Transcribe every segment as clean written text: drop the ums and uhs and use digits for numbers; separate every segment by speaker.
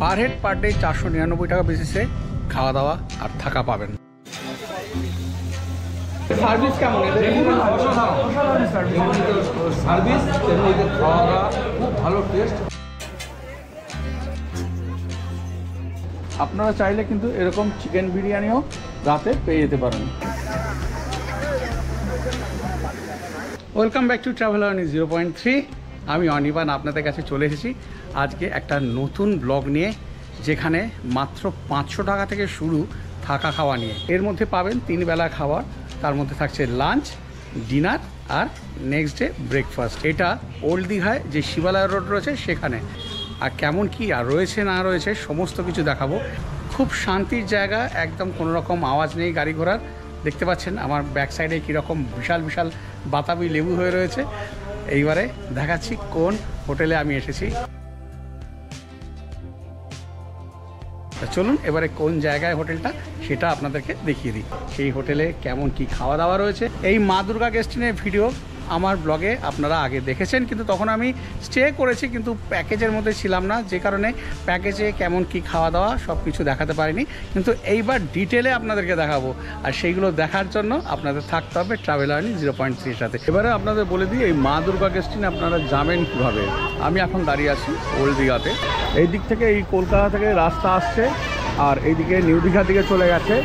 Speaker 1: Per head per day 499 টাকা বেসিসে খাওয়া দাওয়া আর থাকা পাবেন। সার্ভিস কেমন?
Speaker 2: সার্ভিস খাওয়া দাওয়া খুব ভালো টেস্ট।
Speaker 1: আপনারা চাইলে কিন্তু এরকম চিকেন বিরিয়ানিও রাতে পেয়ে যেতে পারেন। Welcome back to traveller 0.3। আমি অনির্বাণ আপনাদের কাছে চলে এসেছি আজকে একটা নতুন ব্লগ নিয়ে, যেখানে মাত্র 500 টাকা থেকে শুরু থাকা খাওয়া নিয়ে। এর মধ্যে পাবেন 3 বেলা খাবার, তার মধ্যে থাকছে লাঞ্চ, ডিনার আর নেক্সট ডে ব্রেকফাস্ট। এটা ওল্ড দীঘায় যে শিবালয় রোড রয়েছে সেখানে। আর কেমন কি আর রয়েছে না রয়েছে সমস্ত কিছু দেখাবো। খুব শান্তির জায়গা, একদম কোনো রকম আওয়াজ নেই গাড়ি ঘোড়ার। দেখতে পাচ্ছেন আমার ব্যাক সাইডে কীরকম বিশাল বিশাল বাতাবি লেবু হয়ে রয়েছে। এইবারে দেখাচ্ছি কোন হোটেলে আমি এসেছি। চলুন এবারে কোন জায়গায় হোটেলটা সেটা আপনাদেরকে দেখিয়ে দিই। সেই হোটেলে কেমন কি খাওয়া দাওয়া রয়েছে। এই মা দুর্গা গেস্ট ইনের ভিডিও আমার ব্লগে আপনারা আগে দেখেছেন, কিন্তু তখন আমি স্টে করেছি, কিন্তু প্যাকেজের মধ্যে ছিলাম না, যে কারণে প্যাকেজে কেমন কি খাওয়া দাওয়া সব কিছু দেখাতে পারিনি। কিন্তু এইবার ডিটেলে আপনাদেরকে দেখাবো, আর সেইগুলো দেখার জন্য আপনাদের থাকতে হবে ট্রাভেলার 0.3 সাথে। এবারে আপনাদের বলে দিই এই মা দুর্গা গেস্ট ইন আপনারা যাবেন কীভাবে। আমি এখন দাঁড়িয়ে আছি ওল্ড দীঘাতে। এই দিক থেকে এই কলকাতা থেকে রাস্তা আসছে, আর এইদিকে নিউ দীঘার দিকে চলে গেছে।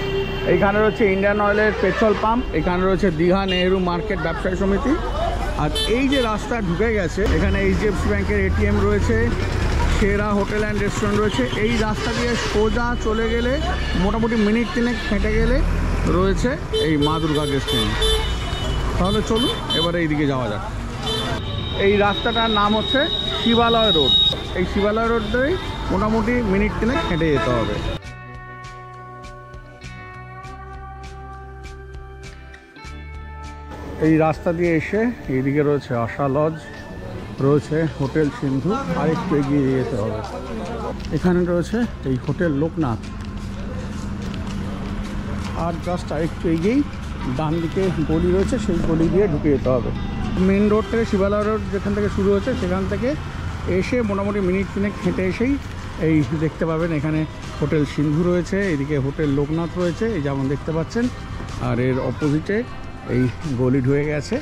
Speaker 1: এইখানে রয়েছে ইন্ডিয়ান অয়েলের পেট্রোল পাম্প, এখানে রয়েছে দীঘা নেহেরু মার্কেট ব্যবসায়ী সমিতি। আর এই যে রাস্তা ঢুকে গেছে, এখানে এইচডিএফসি ব্যাংকের এটিএম রয়েছে, সেরা হোটেল অ্যান্ড রেস্টুরেন্ট রয়েছে। এই রাস্তা দিয়ে সোজা চলে গেলে মোটামুটি মিনিট 3 হেঁটে গেলে রয়েছে এই মা দুর্গা গেস্ট ইন। তাহলে চলুন এবারে এইদিকে যাওয়া যাক। এই রাস্তাটার নাম হচ্ছে শিবালয় রোড। এই শিবালয় রোড দিয়েই মোটামুটি মিনিট 3 হেঁটে যেতে হবে। এই রাস্তা দিয়ে এসে এইদিকে রয়েছে আশা লজ, রয়েছে হোটেল সিন্ধু, আর একটু এগিয়ে যেতে হবে। এখানে রয়েছে এই হোটেল লোকনাথ, আর জাস্ট আরেকটু এগিয়েই ডান দিকে গলি রয়েছে, সেই গলি দিয়ে ঢুকে যেতে হবে। মেন রোড থেকে শিবালয় রোড যেখান থেকে শুরু হচ্ছে সেখান থেকে এসে মোটামুটি মিনিট 3 হেঁটে এসেই এই দেখতে পাবেন এখানে হোটেল সিন্ধু রয়েছে, এদিকে হোটেল লোকনাথ রয়েছে, এই যেমন দেখতে পাচ্ছেন। আর এর অপোজিটে এই গলি ঢুকে গেছে,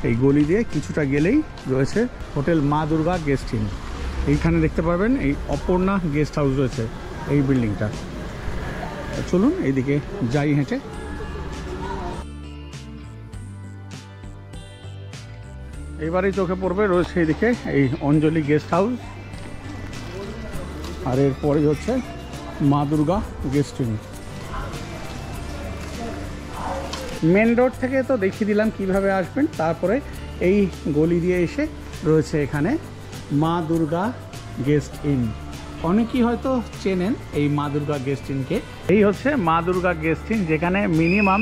Speaker 1: এই গলি দিয়ে কিছুটা গেলেই রয়েছে হোটেল মা দুর্গা গেস্ট ইন। এইখানে দেখতে পাবেন এই অপর্ণা গেস্ট হাউস রয়েছে এই বিল্ডিংটা। চলুন এইদিকে যাই হেঁটে। এবারেই চোখে পড়বে রয়েছে এইদিকে এই অঞ্জলি গেস্ট হাউস, আর এরপরেই হচ্ছে Maa Durga guest inn. Main road থেকে তো দেখিয়ে দিলাম কিভাবে আসবেন, তারপরে এই গলি দিয়ে এসে রয়েছে এখানে মা দুর্গা গেস্ট ইন। অনেকেই হয়তো চেনেন এই মা দুর্গা গেস্ট ইনকে। এই হচ্ছে মা দুর্গা গেস্ট ইন, যেখানে মিনিমাম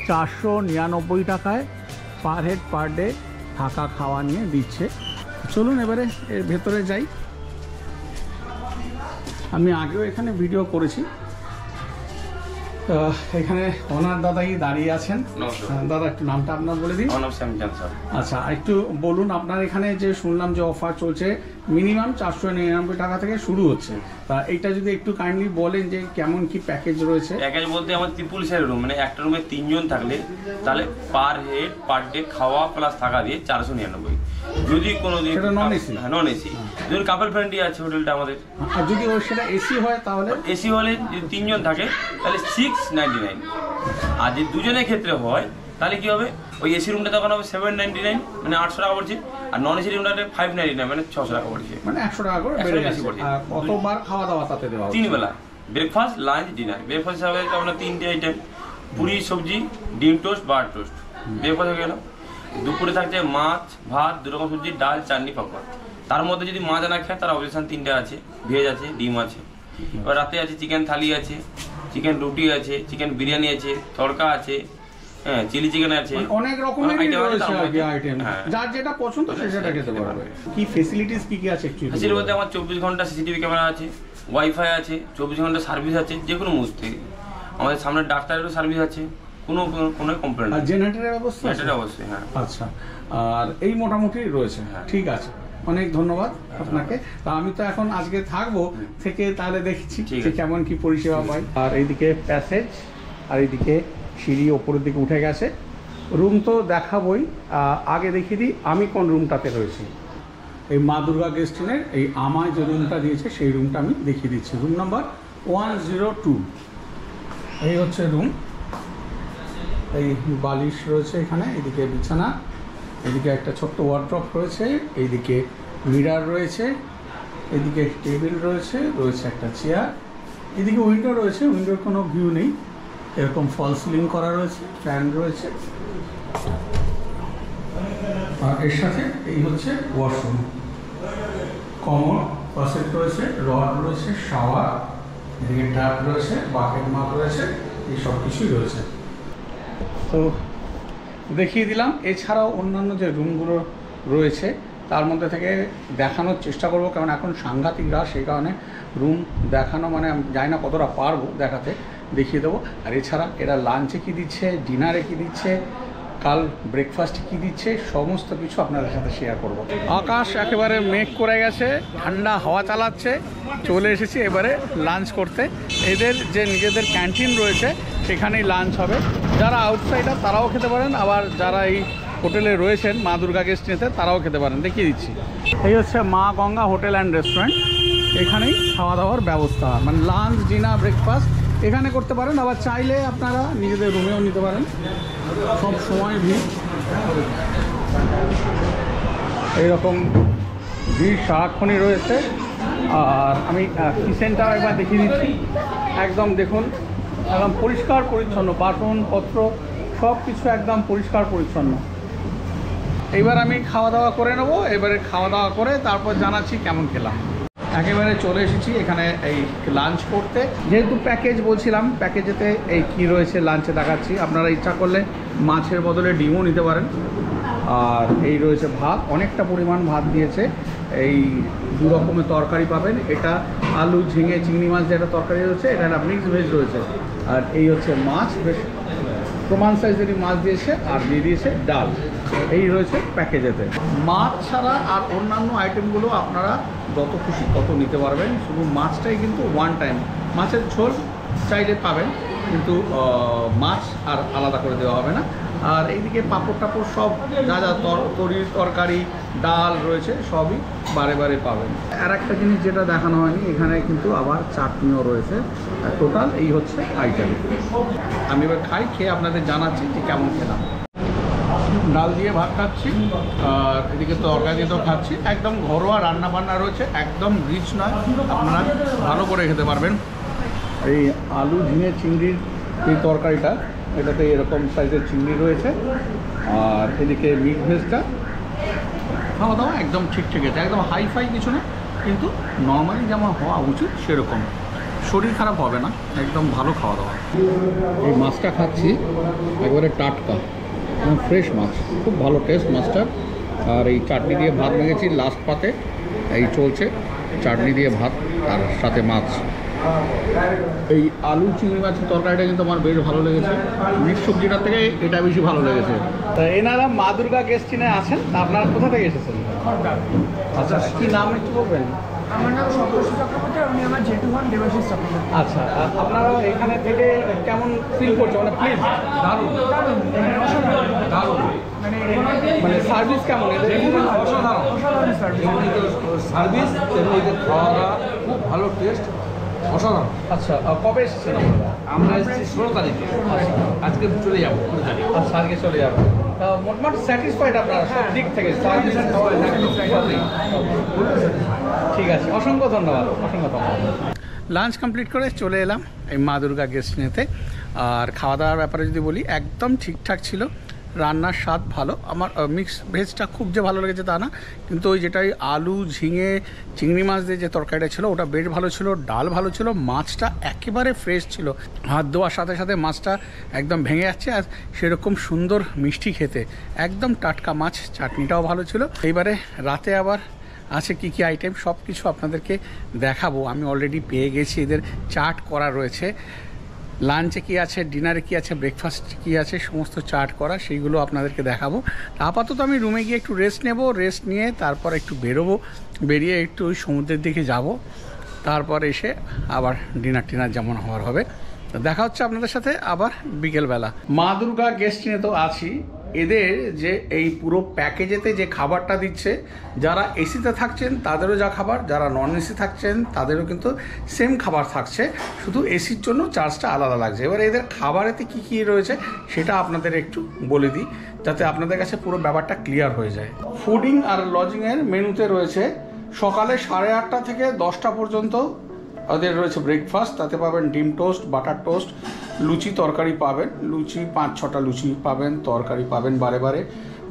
Speaker 1: 499 টাকায় পার হেড পার ডে থাকা খাওয়া নিয়ে দিচ্ছে। চলুন এবারে এর ভেতরে যাই। আমি আগেও এখানে ভিডিও করেছি। এখানে ওনার দাদাই দাঁড়িয়ে আছেন। দাদা একটু নামটা আপনার বলে দিন। আচ্ছা, একটু বলুন আপনার এখানে যে শুনলাম যে অফার চলছে মিনিমাম 499 টাকা থেকে শুরু হচ্ছে, তা এইটা যদি একটু কাইন্ডলি বলেন যে কেমন কি প্যাকেজ রয়েছে।
Speaker 3: প্যাকেজ বলতে আমার ট্রিপল শেয়ার রুম, মানে একটা রুমে 3 জন থাকলে তাহলে পার হেড পার ডে খাওয়া প্লাস থাকা দিয়ে 499। যদি কোনো দিন
Speaker 1: নন এসি,
Speaker 3: নন এসি যদি কাপল ফ্রেন্ডলি আছে হোটেলটা আমাদের।
Speaker 1: আর যদি সেটা এসি হয় তাহলে
Speaker 3: এসি হলে যদি 3 জন থাকে তাহলে 699। আর যদি দুজনের ক্ষেত্রে হয় তাহলে কি হবে, ওই এসি রুমটা তখন হবে 799, মানে 800 টাকা পড়ছে। আর নন এসি রুমটা 599, মানে 600 টাকা পড়ছে,
Speaker 1: মানে 100 টাকা করে বেড়ে গেছে। আর কতবার খাওয়া দাওয়া তাতে দেওয়া?
Speaker 3: 3 বেলা, ব্রেকফাস্ট, লাঞ্চ, ডিনার। ব্রেকফাস্ট হিসাবে আপনার 3টে আইটেম, পুরি, সবজি, ডিম টোস্ট, বাটার টোস্ট, ব্রেকফাস্ট হয়ে গেল। দুপুরে থাকছে মাছ, ভাত, 2 রকম সবজি, ডাল, চাটনি, পাপড়। তার মধ্যে যদি মাছ না খায় তার অপশন 3টে আছে, ভেজ আছে, ডিম আছে। এবার রাতে আছে চিকেন থালি আছে, চিকেন রুটি আছে, চিকেন বিরিয়ানি আছে, তড়কা আছে, হ্যাঁ চিলি চিকেন আছে,
Speaker 1: অনেক রকমের আইটেম, যার যেটা পছন্দ সেটা খেতে পারবে। কি ফ্যাসিলিটিস কি কি আছে একচুয়ালি?
Speaker 3: ফ্যাসিলিটি বলতে আমার 24 ঘন্টা সিসিটিভি ক্যামেরা আছে, ওয়াইফাই আছে, 24 ঘন্টা সার্ভিস আছে যে কোনো মুহূর্তে। আমাদের সামনে ডাক্তারেরও সার্ভিস আছে, কোনো কমপ্লেন নেই।
Speaker 1: আর জেনারেটরের ব্যবস্থা আছে?
Speaker 3: জেনারেটর অবশ্যই, হ্যাঁ।
Speaker 1: আচ্ছা, আর এই মোটামুটি রয়েছে, ঠিক আছে। অনেক ধন্যবাদ আপনাকে। তা আমি তো এখন আজকে থাকবো, থেকে তাহলে দেখছি যে কেমন কি পরিষেবা পাই। আর এইদিকে প্যাসেজ, আর এইদিকে সিঁড়ি ওপরের দিকে উঠে গেছে। রুম তো দেখাবই, আগে দেখিয়ে দিই আমি কোন রুমটাতে রয়েছি। এই মা দুর্গা গেস্ট ইনের এই আমায় যে রুমটা দিয়েছে সেই রুমটা আমি দেখিয়ে দিচ্ছি। Room number 102। এই হচ্ছে রুম। এই বালিশ রয়েছে এখানে, এদিকে বিছানা, এদিকে একটা ছোট্ট ওয়ার্ড্রপ রয়েছে, এইদিকে মিরার রয়েছে, এদিকে টেবিল রয়েছে, রয়েছে একটা চেয়ার, এদিকে উইন্ডো রয়েছে, উইন্ডোর কোনো ভিউ নেই, এরকম ফল সিলিং করা রয়েছে, ফ্যান রয়েছে। আর এর সাথে এই হচ্ছে ওয়াশরুম, কমন ফসেট রয়েছে, রড রয়েছে, শাওয়ার, এদিকে ট্যাপ রয়েছে, বাকেট মাপ রয়েছে, এই সব কিছুই রয়েছে। তো দেখিয়ে দিলাম। এছাড়াও অন্যান্য যে রুমগুলো রয়েছে তার মধ্যে থেকে দেখানোর চেষ্টা করব, কারণ এখন সাংঘাতিক রাশ, সেই কারণে রুম দেখানো মানে আমি জানি না কতটা পারবো দেখাতে, দেখিয়ে দেবো। আর এছাড়া এরা লাঞ্চে কী দিচ্ছে, ডিনারে কী দিচ্ছে, কাল ব্রেকফাস্টে কী দিচ্ছে, সমস্ত কিছু আপনাদের সাথে শেয়ার করব। আকাশ একেবারে মেঘ করে গেছে, ঠান্ডা হাওয়া চালাচ্ছে, চলে এসেছি এবারে লাঞ্চ করতে। এদের যে নিজেদের ক্যান্টিন রয়েছে সেখানেই লাঞ্চ হবে। যারা আউটসাইডার তারাও খেতে পারেন, আবার যারা এই হোটেলে রয়েছেন মা দুর্গা গেস্ট ইনেতে তারাও খেতে পারেন। দেখিয়ে দিচ্ছি, এই হচ্ছে মা গঙ্গা হোটেল অ্যান্ড রেস্টুরেন্ট। এখানেই খাওয়া দাওয়ার ব্যবস্থা, মানে লাঞ্চ, ডিনার, ব্রেকফাস্ট এখানে করতে পারেন। আবার চাইলে আপনারা নিজেদের রুমেও নিতে পারেন, সব সময় ভিড়, এইরকম ভিড় সারাক্ষণই রয়েছে। আর আমি কিচেনটা একবার দেখিয়ে দিচ্ছি। একদম দেখুন, একদম পরিষ্কার পরিচ্ছন্ন, বাসনপত্র সব কিছু একদম পরিষ্কার পরিচ্ছন্ন। এইবার আমি খাওয়া দাওয়া করে নেবো, এবারে খাওয়া দাওয়া করে তারপর জানাচ্ছি কেমন খেলাম। একেবারে চলে এসেছি এখানে এই লাঞ্চ করতে। যেহেতু প্যাকেজ বলছিলাম, প্যাকেজেতে এই কি রয়েছে লাঞ্চে দেখাচ্ছি। আপনারা ইচ্ছা করলে মাছের বদলে ডিমও নিতে পারেন। আর এই রয়েছে ভাত, অনেকটা পরিমাণ ভাত দিয়েছে। এই দু রকমের তরকারি পাবেন, এটা আলু, ঝিঙে, চিংড়ি মাছ যেটা তরকারি রয়েছে, এটা একটা মিক্স ভেজ রয়েছে। আর এই হচ্ছে মাছ, বেশ প্রমাণ সাইজেরই মাছ দিয়েছে, আর দিয়ে দিয়েছে ডাল। এই রয়েছে প্যাকেজেতে। মাছ ছাড়া আর অন্যান্য আইটেমগুলো আপনারা যত খুশি তত নিতে পারবেন, শুধু মাছটাই কিন্তু ওয়ান টাইম। মাছের ঝোল চাইলে পাবেন, কিন্তু মাছ আর আলাদা করে দেওয়া হবে না। আর এইদিকে পাঁপড় টাপড় সব যা যা তরকারি ডাল রয়েছে সবই বারে বারে পাবেন। আর একটা জিনিস যেটা দেখানো হয়নি, এখানে কিন্তু আবার চাটনিও রয়েছে। টোটাল এই হচ্ছে আইটেম। আমি এবার খাই, খেয়ে আপনাদের জানাচ্ছি যে কেমন খেলাম। ডাল দিয়ে ভাত খাচ্ছি, আর এদিকে তরকারি দিয়ে তো খাচ্ছি। একদম ঘরোয়া রান্না বান্না রয়েছে, একদম রিচ নয়, আপনারা ভালো করে খেতে পারবেন। এই আলু, ঝিঙে, চিংড়ির এই তরকারিটা, এটাতে এরকম সাইজের চিংড়ি রয়েছে। আর এদিকে মিক্স ভেজটা, খাওয়া দাওয়া একদম ঠিকঠাক আছে, একদম হাইফাই কিছু না, কিন্তু নর্মালি যেমন হওয়া উচিত সেরকম, শরীর খারাপ হবে না, একদম ভালো খাওয়া দাওয়া। এই মাছটা খাচ্ছি একবারে টাটকা, ফ্রেশ মাছ, খুব ভালো টেস্ট মাছটার। আর এই চাটনি দিয়ে ভাত মেখেছি লাস্ট পাতে, এই চলছে চাটনি দিয়ে ভাত আর সাথে মাছ। এই আলু চিংড়ি মাছের তরকারিটা কিন্তু আমার বেশ ভালো লেগেছে, মিক্স সবজিটার থেকে এটা বেশি ভালো লেগেছে। তা এনারা মা দুর্গা গেস্ট ইনে আছেন, তা আপনারা কোথা থেকে এসেছেন? আচ্ছা, কি নাম একটু বলবেন?
Speaker 4: আমার নাম সন্তোষী চক্রবর্তী, আমি আমার জেঠু হন দেবাশিস চক্রবর্তী।
Speaker 1: আচ্ছা, আপনারা এখানে থেকে কেমন ফিল করছেন? মানে প্লিজ
Speaker 2: দারুণ দারুণ,
Speaker 1: মানে সার্ভিস কেমন এদের?
Speaker 2: অসাধারণ সার্ভিস, তেমনি এদের খাওয়া দাওয়া খুব ভালো টেস্ট, অসাধারণ।
Speaker 1: আচ্ছা, কবে এসেছেন আপনারা?
Speaker 2: আমরা এসেছি 16 তারিখে, আজকে চলে যাবো 20 তারিখ।
Speaker 1: আচ্ছা, আজকে চলে যাবেন। মোটামুটি স্যাটিসফাইড আপনারা সব দিক থেকে? সার্ভিস, ঠিক আছে, অসংখ্য ধন্যবাদ, অসংখ্য ধন্যবাদ। লাঞ্চ কমপ্লিট করে চলে এলাম এই মা দুর্গা গেস্ট ইনেতে। আর খাওয়া দাওয়ার ব্যাপারে যদি বলি, একদম ঠিকঠাক ছিল, রান্নার স্বাদ ভালো। আমার মিক্স ভেজটা খুব যে ভালো লেগেছে তা না, কিন্তু ওই যেটাই আলু, ঝিঙে, চিংড়ি মাছ দিয়ে যে তরকারিটা ছিল ওটা বেশ ভালো ছিল, ডাল ভালো ছিল, মাছটা একেবারে ফ্রেশ ছিল, হাত ধোয়ার সাথে সাথে মাছটা একদম ভেঙে যাচ্ছে, আর সেরকম সুন্দর মিষ্টি খেতে, একদম টাটকা মাছ, চাটনিটাও ভালো ছিল। এইবারে রাতে আবার আছে কি কি আইটেম সব কিছু আপনাদেরকে দেখাবো। আমি অলরেডি পেয়ে গেছি, এদের চাট করা রয়েছে, লাঞ্চে কী আছে, ডিনারে কী আছে, ব্রেকফাস্ট কী আছে, সমস্ত চার্ট করা, সেইগুলো আপনাদেরকে দেখাবো। আপাতত আমি রুমে গিয়ে একটু রেস্ট নেব, রেস্ট নিয়ে তারপর একটু বেরোবো, বেরিয়ে একটু ওই সমুদ্রের দিকে যাব, তারপর এসে আবার ডিনার যেমন হওয়ার হবে। তো দেখা হচ্ছে আপনাদের সাথে আবার বিকেলবেলা। মা দুর্গা গেস্ট ইনে তো আছি। এদের যে এই পুরো প্যাকেজেতে যে খাবারটা দিচ্ছে, যারা এসিতে থাকছেন তাদেরও যা খাবার, যারা নন এসি থাকছেন তাদেরও কিন্তু সেম খাবার থাকছে, শুধু এসির জন্য চার্জটা আলাদা লাগছে। এবার এদের খাবারেতে কী কী রয়েছে সেটা আপনাদের একটু বলে দিই, যাতে আপনাদের কাছে পুরো ব্যাপারটা ক্লিয়ার হয়ে যায়। ফুডিং আর লজিংয়ের মেনুতে রয়েছে সকালে 8:30 থেকে 10টা পর্যন্ত ওদের রয়েছে ব্রেকফাস্ট, তাতে পাবেন ডিম টোস্ট, বাটার টোস্ট, লুচি তরকারি পাবেন, লুচি 5-6টা লুচি পাবেন, তরকারি পাবেন বারে বারে।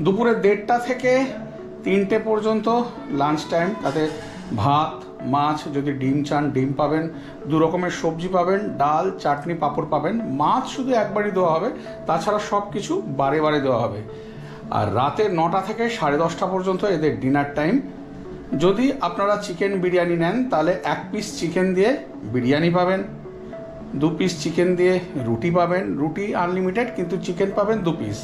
Speaker 1: দুপুরে 1:30টা থেকে 3টে পর্যন্ত লাঞ্চ টাইম, তাতে ভাত, মাছ, যদি ডিম চান ডিম পাবেন, 2 রকমের সবজি পাবেন, ডাল, চাটনি, পাঁপড় পাবেন। মাছ শুধু একবারই দেওয়া হবে, তাছাড়া সব কিছু বারে বারে দেওয়া হবে। আর রাতে 9টা থেকে 10:30টা পর্যন্ত এদের ডিনার টাইম। যদি আপনারা চিকেন বিরিয়ানি নেন তাহলে 1 পিস চিকেন দিয়ে বিরিয়ানি পাবেন, 2 পিস চিকেন দিয়ে রুটি পাবেন, রুটি আনলিমিটেড কিন্তু চিকেন পাবেন 2 পিস।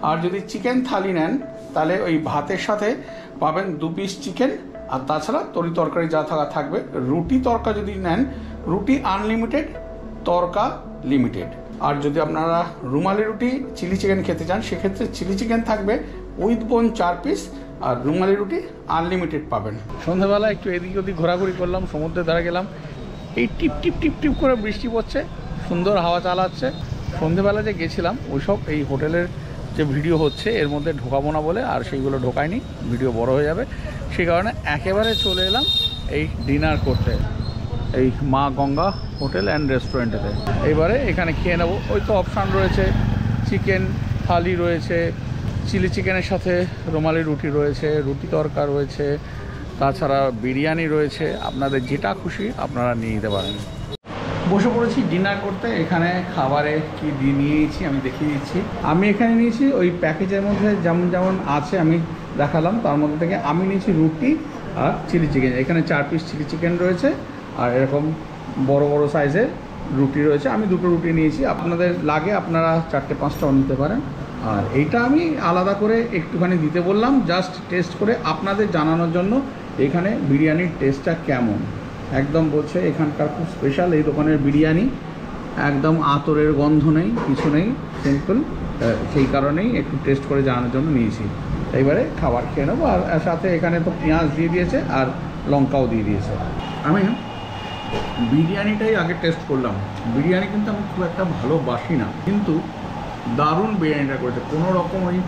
Speaker 1: আর যদি চিকেন থালি নেন তাহলে ওই ভাতের সাথে পাবেন 2 পিস চিকেন, আর তাছাড়া তরকারি যা থাকবে। রুটি তরকা যদি নেন, রুটি আনলিমিটেড, তরকা লিমিটেড। আর যদি আপনারা রুমালি রুটি চিলি চিকেন খেতে চান সেক্ষেত্রে চিলি চিকেন থাকবে উইথ বোন 4 পিস, আর রুমালি রুটি আনলিমিটেড পাবেন। সন্ধ্যাবেলা একটু এদিক ওদিক ঘোরাঘুরি করলাম, সমুদ্রের ধারে গেলাম। এই টিপ টিপ টিপ টিপ করে বৃষ্টি পড়ছে, সুন্দর হাওয়া চালাচ্ছে। সন্ধ্যেবেলা যে গেছিলাম ওইসব এই হোটেলের যে ভিডিও হচ্ছে এর মধ্যে ঢোকাবো না বলে আর সেইগুলো ঢোকায়নি, ভিডিও বড় হয়ে যাবে, সেই কারণে একেবারে চলে এলাম এই ডিনার করতে এই মা গঙ্গা হোটেল অ্যান্ড রেস্টুরেন্টেতে। এবারে এখানে খেয়ে নেবো। ওই তো অপশান রয়েছে, চিকেন থালি রয়েছে, চিলি চিকেনের সাথে রুমালি রুটি রয়েছে, রুটি তরকা রয়েছে, তাছাড়া বিরিয়ানি রয়েছে। আপনাদের যেটা খুশি আপনারা নিয়ে নিতে পারেন। বসে পড়েছি ডিনার করতে। এখানে খাবারে কি দিয়ে নিয়েছি আমি দেখিয়ে দিচ্ছি। আমি এখানে নিয়েছি ওই প্যাকেজের মধ্যে যেমন যেমন আছে আমি দেখালাম, তার মধ্যে থেকে আমি নিয়েছি রুটি আর চিলি চিকেন। এখানে 4 পিস চিলি চিকেন রয়েছে, আর এরকম বড় বড় সাইজের রুটি রয়েছে। আমি 2টো রুটি নিয়েছি, আপনাদের লাগে আপনারা 4-5টাও নিতে পারেন। আর এইটা আমি আলাদা করে একটুখানি দিতে বললাম, জাস্ট টেস্ট করে আপনাদের জানানোর জন্য এখানে বিরিয়ানির টেস্টটা কেমন। একদম বলছে এখানকার খুব স্পেশাল এই দোকানের বিরিয়ানি, একদম আতরের গন্ধ নেই, কিছু নেই, সিম্পল। সেই কারণেই একটু টেস্ট করে জানানোর জন্য নিয়েছি। এইবারে খাবার খেয়ে নেবো। আর সাথে এখানে তো পেঁয়াজ দিয়ে দিয়েছে আর লঙ্কাও দিয়ে দিয়েছে। আমি বিরিয়ানিটাই আগে টেস্ট করলাম। বিরিয়ানি কিন্তু আমি খুব একটা ভালোবাসি না, কিন্তু দারুণ বিরিয়ানিটা করেছে। কোনো রকম ওই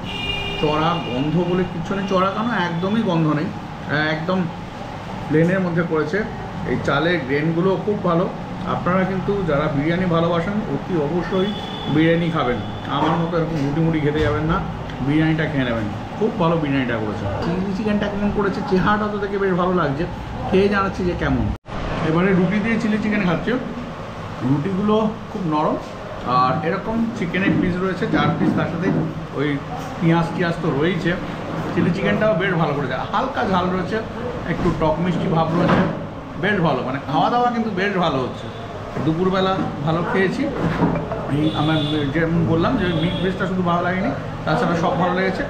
Speaker 1: চড়া গন্ধ বলে কিছু নেই, চড়া কেন একদমই গন্ধ নেই, একদম প্লেনের মধ্যে করেছে। এই চালের গ্রেনগুলো খুব ভালো। আপনারা কিন্তু যারা বিরিয়ানি ভালোবাসেন অতি অবশ্যই বিরিয়ানি খাবেন, আমার মতো এরকম রুটি মুটি খেতে যাবেন না, বিরিয়ানিটা খেয়ে নেবেন। খুব ভালো বিরিয়ানিটা করেছে। চিলি চিকেনটা কেমন করেছে, চেহারাটা তো দেখে বেশ ভালো লাগছে, খেয়ে জানাচ্ছি যে কেমন। এবারে রুটি দিয়ে চিলি চিকেন খাচ্ছে, রুটিগুলো খুব নরম, আর এরকম চিকেনের পিস রয়েছে 4 পিস, তার সাথে ওই পেঁয়াজ তো রয়েছে। চিলি চিকেনটাও বেশ ভালো করেছে, হালকা ঝাল রয়েছে, একটু টক মিষ্টি ভাব রয়েছে, বেশ ভালো। মানে খাওয়া দাওয়া কিন্তু বেশ ভালো হচ্ছে। দুপুরবেলা ভালো খেয়েছি। এই আমার যেমন বললাম যে মিট ভেজটা শুধু ভালো লাগেনি, তাছাড়া সব ভালো লেগেছে।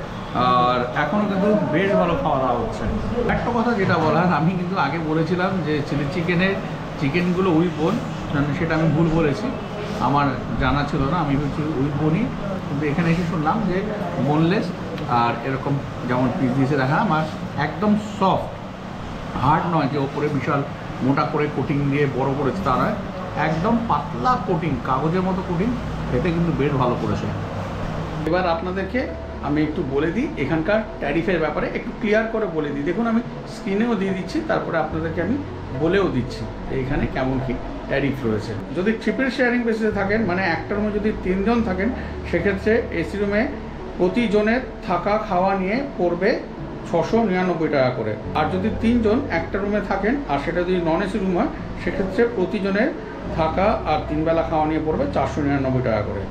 Speaker 1: আর এখনও কিন্তু বেশ ভালো খাওয়া দাওয়া হচ্ছে। একটা কথা যেটা বলার, আমি কিন্তু আগে বলেছিলাম যে চিলি চিকেনের চিকেনগুলো উইথ বোন, সেটা আমি ভুল বলেছি, আমার জানা ছিল না, আমি বলছি উইথ বোনই, কিন্তু এখানে এসে শুনলাম যে বোনলেস। আর এরকম যেমন পিস দিয়েছে দেখা আমার একদম সফট, হার্ড নয় যে ওপরে বিশাল মোটা করে কোটিং দিয়ে বড় করেছে, তা নয়, একদম পাতলা কোটিং, কাগজের মতো কোটিং, খেতে কিন্তু বেশ ভালো করেছে। এবার আপনাদেরকে আমি একটু বলে দিই এখানকার ট্যারিফের ব্যাপারে, একটু ক্লিয়ার করে বলে দিই। দেখুন আমি স্ক্রিনেও দিয়ে দিচ্ছি, তারপরে আপনাদেরকে আমি বলেও দিচ্ছি এইখানে কেমন কি ট্যারিফ রয়েছে। যদি ট্রিপল শেয়ারিং বেসিসে থাকেন, মানে একটা রুমে যদি 3 জন থাকেন, সেক্ষেত্রে এসি রুমে প্রতিজনের থাকা খাওয়া নিয়ে পড়বে 699 টাকা করে। আর যদি 3 জন একটা রুমে থাকেন, আর সেটা যদি নন এসি রুম হয়, সেক্ষেত্রে প্রতিজনের থাকা আর 3 বেলা খাওয়া নিয়ে পড়বে 499 টাকা করে।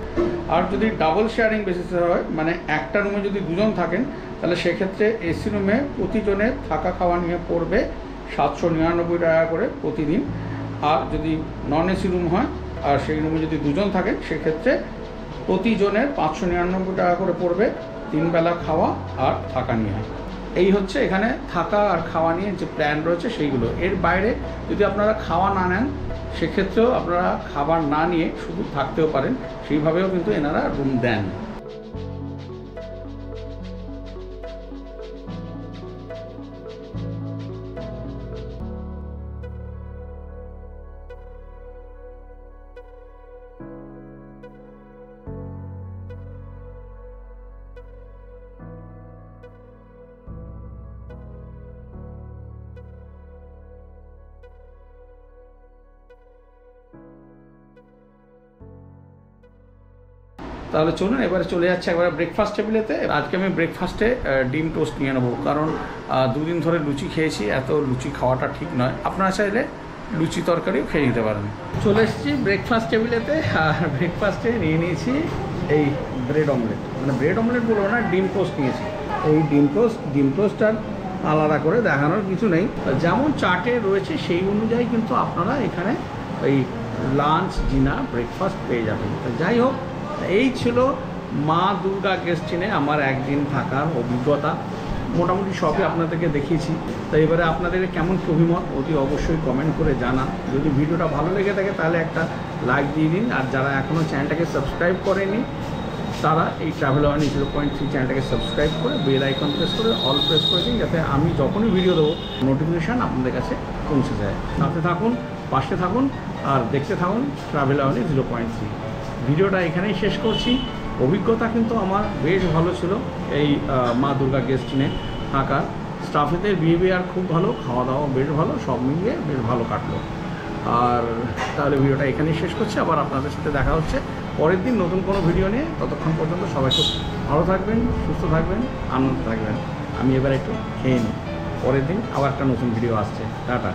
Speaker 1: আর যদি ডাবল শেয়ারিং বেসিসে হয়, মানে একটা রুমে যদি 2 জন থাকেন, তাহলে সেক্ষেত্রে এসি রুমে প্রতিজনের থাকা খাওয়া নিয়ে পড়বে 799 টাকা করে প্রতিদিন। আর যদি নন এসি রুম হয়, আর সেই রুমে যদি 2 জন থাকেন সেক্ষেত্রে প্রতিজনের 599 টাকা করে পড়বে 3 বেলা খাওয়া আর থাকা নিয়ে। এই হচ্ছে এখানে থাকা আর খাওয়া নিয়ে যে প্ল্যান রয়েছে সেইগুলো। এর বাইরে যদি আপনারা খাওয়া না নেন সেক্ষেত্রেও আপনারা খাবার না নিয়ে শুধু থাকতেও পারেন, সেইভাবেও কিন্তু এনারা রুম দেন। তাহলে চলুন এবারে চলে যাচ্ছে একবারে ব্রেকফাস্ট টেবিলেতে। আজকে আমি ব্রেকফাস্টে ডিম টোস্ট নিয়ে নেবো, কারণ 2 দিন ধরে লুচি খেয়েছি, এত লুচি খাওয়াটা ঠিক নয়। আপনারা চাইলে লুচি তরকারিও খেয়ে নিতে পারেন। চলে এসেছি ব্রেকফাস্ট টেবিলেতে, আর ব্রেকফাস্টে নিয়ে নিয়েছি এই ব্রেড অমলেট, মানে ব্রেড অমলেট বলবো না, ডিম টোস্ট নিয়েছি। এই ডিম টোস্টটার আলাদা করে দেখানোর কিছু নেই, যেমন চার্টে রয়েছে সেই অনুযায়ী কিন্তু আপনারা এখানে এই লাঞ্চ, ডিনার, ব্রেকফাস্ট পেয়ে যাবেন। যাই হোক, এই ছিল মা দুর্গা গেস্ট ইনে আমার একদিন থাকার অভিজ্ঞতা। মোটামুটি সবই আপনাদেরকে দেখিয়েছি। তো এবারে আপনাদের কেমন অভিমত অতি অবশ্যই কমেন্ট করে জানান। যদি ভিডিওটা ভালো লেগে থাকে তাহলে একটা লাইক দিয়ে দিন, আর যারা এখনও চ্যানেলটাকে সাবস্ক্রাইব করেনি তারা এই ট্রাভেল আওয়ারনি 0.3 চ্যানেলটাকে সাবস্ক্রাইব করে বেল আইকন প্রেস করে অল প্রেস করে দিন, যাতে আমি যখনই ভিডিও দেবো নোটিফিকেশান আপনাদের কাছে পৌঁছে যায়। সাথে থাকুন, পাশে থাকুন, আর দেখতে থাকুন ট্রাভেল আওয়ারনি 0.3। ভিডিওটা এখানেই শেষ করছি। অভিজ্ঞতা কিন্তু আমার বেশ ভালো ছিল এই মা দুর্গা গেস্ট ইনে থাকার। স্টাফেদের বিহেভিয়ার খুব ভালো, খাওয়া দাওয়া বেশ ভালো, সব মিলিয়ে বেশ ভালো কাটলো। আর তাহলে ভিডিওটা এখানেই শেষ করছি, আবার আপনাদের সাথে দেখা হচ্ছে পরের দিন নতুন কোনো ভিডিও নিয়ে। ততক্ষণ পর্যন্ত সবাই খুব ভালো থাকবেন, সুস্থ থাকবেন, আনন্দ থাকবেন। আমি এবার একটু খেয়ে নিই, পরের দিন আবার একটা নতুন ভিডিও আসছে। টাটা।